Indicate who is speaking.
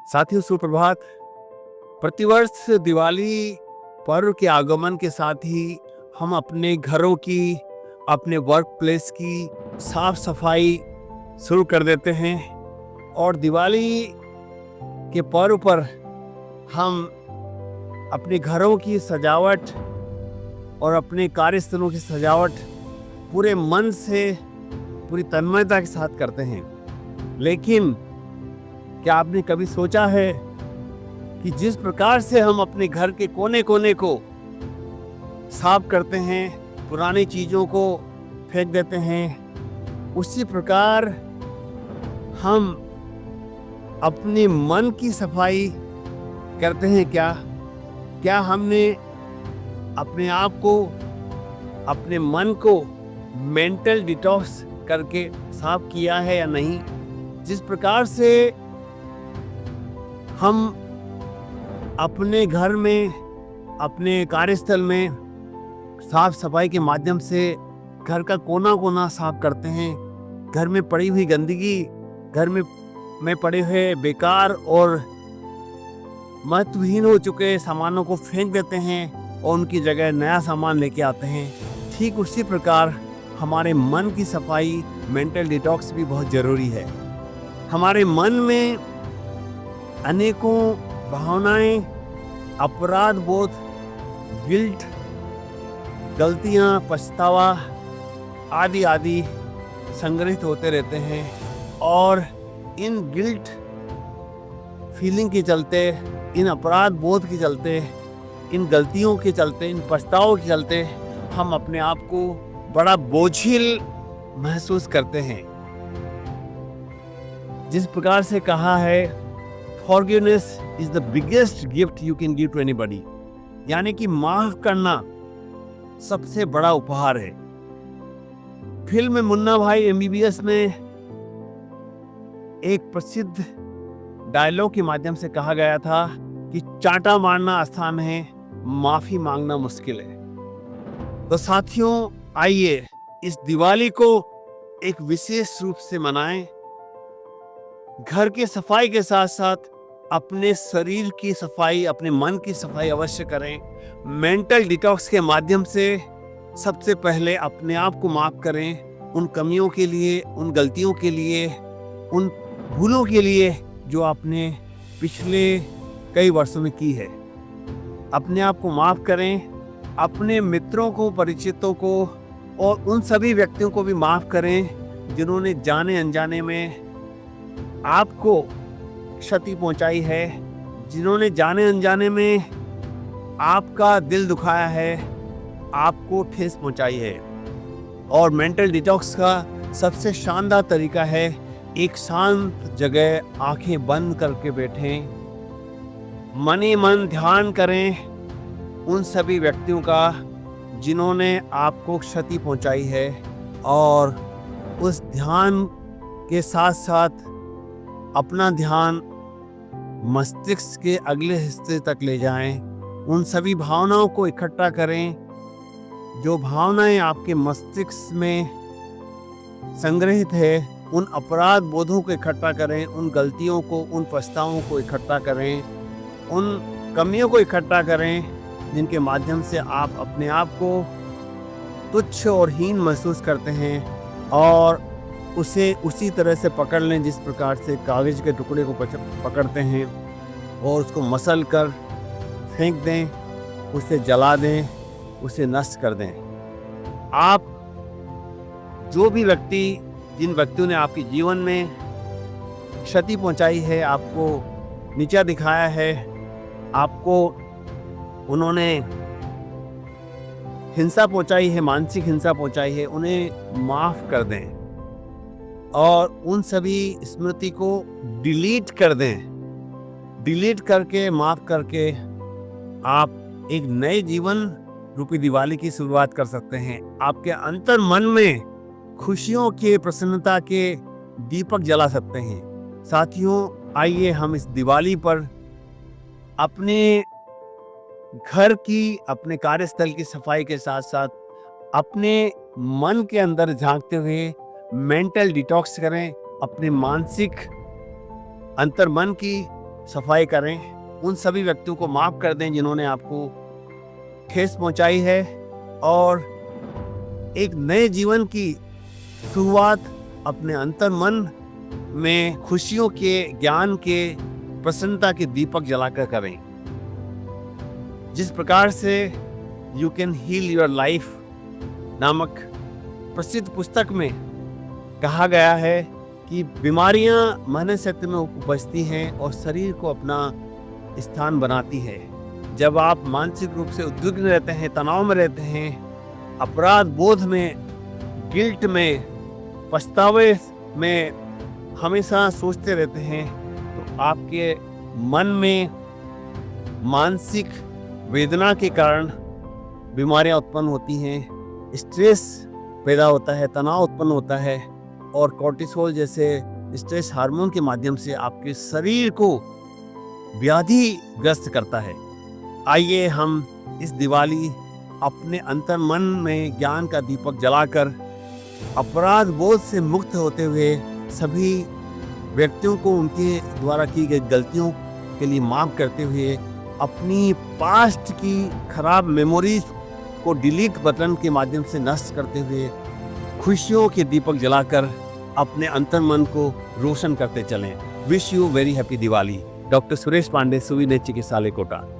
Speaker 1: साथियों सुप्रभात। प्रतिवर्ष दिवाली पर्व के आगमन के साथ ही हम अपने घरों की, अपने वर्क प्लेस की साफ सफाई शुरू कर देते हैं और दिवाली के पर्व पर हम अपने घरों की सजावट और अपने कार्यस्थलों की सजावट पूरे मन से, पूरी तन्मयता के साथ करते हैं। लेकिन क्या आपने कभी सोचा है कि जिस प्रकार से हम अपने घर के कोने कोने को साफ करते हैं, पुरानी चीज़ों को फेंक देते हैं, उसी प्रकार हम अपने मन की सफाई करते हैं क्या? क्या हमने अपने आप को, अपने मन को मेंटल डिटॉक्स करके साफ किया है या नहीं? जिस प्रकार से हम अपने घर में, अपने कार्यस्थल में साफ सफाई के माध्यम से घर का कोना कोना साफ करते हैं, घर में पड़ी हुई गंदगी, घर में पड़े हुए बेकार और महत्वहीन हो चुके सामानों को फेंक देते हैं और उनकी जगह नया सामान लेके आते हैं। ठीक उसी प्रकार हमारे मन की सफाई, मेंटल डिटॉक्स भी बहुत ज़रूरी है। हमारे मन में अनेकों भावनाएं, अपराध बोध, गिल्ट, गलतियां, पछतावा आदि आदि संग्रहित होते रहते हैं और इन गिल्ट फीलिंग के चलते, इन अपराध बोध के चलते, इन गलतियों के चलते, इन पछतावों के चलते हम अपने आप को बड़ा बोझिल महसूस करते हैं। जिस प्रकार से कहा है, forgiveness is the biggest gift you can give to anybody, यानी कि माफ करना सबसे बड़ा उपहार है। फिल्म मुन्ना भाई एमबीबीएस में एक प्रसिद्ध डायलॉग के माध्यम से कहा गया था कि चांटा मारना आसान है, माफी मांगना मुश्किल है। तो साथियों, आइए इस दिवाली को एक विशेष रूप से मनाएं। घर की सफाई के साथ साथ अपने शरीर की सफाई, अपने मन की सफाई अवश्य करें। मेंटल डिटॉक्स के माध्यम से सबसे पहले अपने आप को माफ करें, उन कमियों के लिए, उन गलतियों के लिए, उन भूलों के लिए जो आपने पिछले कई वर्षों में की है। अपने आप को माफ करें, अपने मित्रों को, परिचितों को और उन सभी व्यक्तियों को भी माफ करें जिन्होंने जाने अनजाने में आपको क्षति पहुंचाई है, जिन्होंने जाने अनजाने में आपका दिल दुखाया है, आपको ठेस पहुंचाई है। और मेंटल डिटॉक्स का सबसे शानदार तरीका है एक शांत जगह आंखें बंद करके बैठें, मन ही मन ध्यान करें उन सभी व्यक्तियों का जिन्होंने आपको क्षति पहुंचाई है और उस ध्यान के साथ साथ अपना ध्यान मस्तिष्क के अगले हिस्से तक ले जाएं। उन सभी भावनाओं को इकट्ठा करें जो भावनाएं आपके मस्तिष्क में संग्रहित है। उन अपराध बोधों को इकट्ठा करें, उन गलतियों को, उन पछतावों को इकट्ठा करें, उन कमियों को इकट्ठा करें जिनके माध्यम से आप अपने आप को तुच्छ और हीन महसूस करते हैं और उसे उसी तरह से पकड़ लें जिस प्रकार से कागज़ के टुकड़े को पकड़ते हैं और उसको मसल कर फेंक दें, उसे जला दें, उसे नष्ट कर दें। आप जो भी व्यक्ति, जिन व्यक्तियों ने आपके जीवन में क्षति पहुंचाई है, आपको नीचा दिखाया है, आपको उन्होंने हिंसा पहुंचाई है, मानसिक हिंसा पहुंचाई है, उन्हें माफ़ कर दें और उन सभी स्मृति को डिलीट कर दें। डिलीट करके, माफ़ करके आप एक नए जीवन रूपी दिवाली की शुरुआत कर सकते हैं। आपके अंतर मन में खुशियों के, प्रसन्नता के दीपक जला सकते हैं। साथियों, आइए हम इस दिवाली पर अपने घर की, अपने कार्यस्थल की सफाई के साथ साथ अपने मन के अंदर झांकते हुए मेंटल डिटॉक्स करें, अपने मानसिक अंतर्मन की सफाई करें, उन सभी व्यक्तियों को माफ़ कर दें जिन्होंने आपको ठेस पहुंचाई है, और एक नए जीवन की शुरुआत अपने अंतर मन में खुशियों के, ज्ञान के, प्रसन्नता के दीपक जलाकर करें। जिस प्रकार से you can heal your life नामक प्रसिद्ध पुस्तक में कहा गया है कि बीमारियां मनोशक्ति में उपजती हैं और शरीर को अपना स्थान बनाती है। जब आप मानसिक रूप से उद्विग्न रहते हैं, तनाव में रहते हैं, अपराध बोध में, गिल्ट में, पछतावे में हमेशा सोचते रहते हैं, तो आपके मन में मानसिक वेदना के कारण बीमारियां उत्पन्न होती हैं, स्ट्रेस पैदा होता है, तनाव उत्पन्न होता है, और कॉर्टिसोल जैसे स्ट्रेस हार्मोन के माध्यम से आपके शरीर को व्याधिग्रस्त करता है। आइए हम इस दिवाली अपने अंतर मन में ज्ञान का दीपक जलाकर अपराध बोध से मुक्त होते हुए सभी व्यक्तियों को उनके द्वारा की गई गलतियों के लिए माफ़ करते हुए अपनी पास्ट की खराब मेमोरीज को डिलीट बटन के माध्यम से नष्ट करते हुए खुशियों के दीपक जलाकर अपने अंतर मन को रोशन करते चलें। Wish you very happy Diwali. Doctor Suresh Pandey, सुविधे चिकित्सालय, कोटा।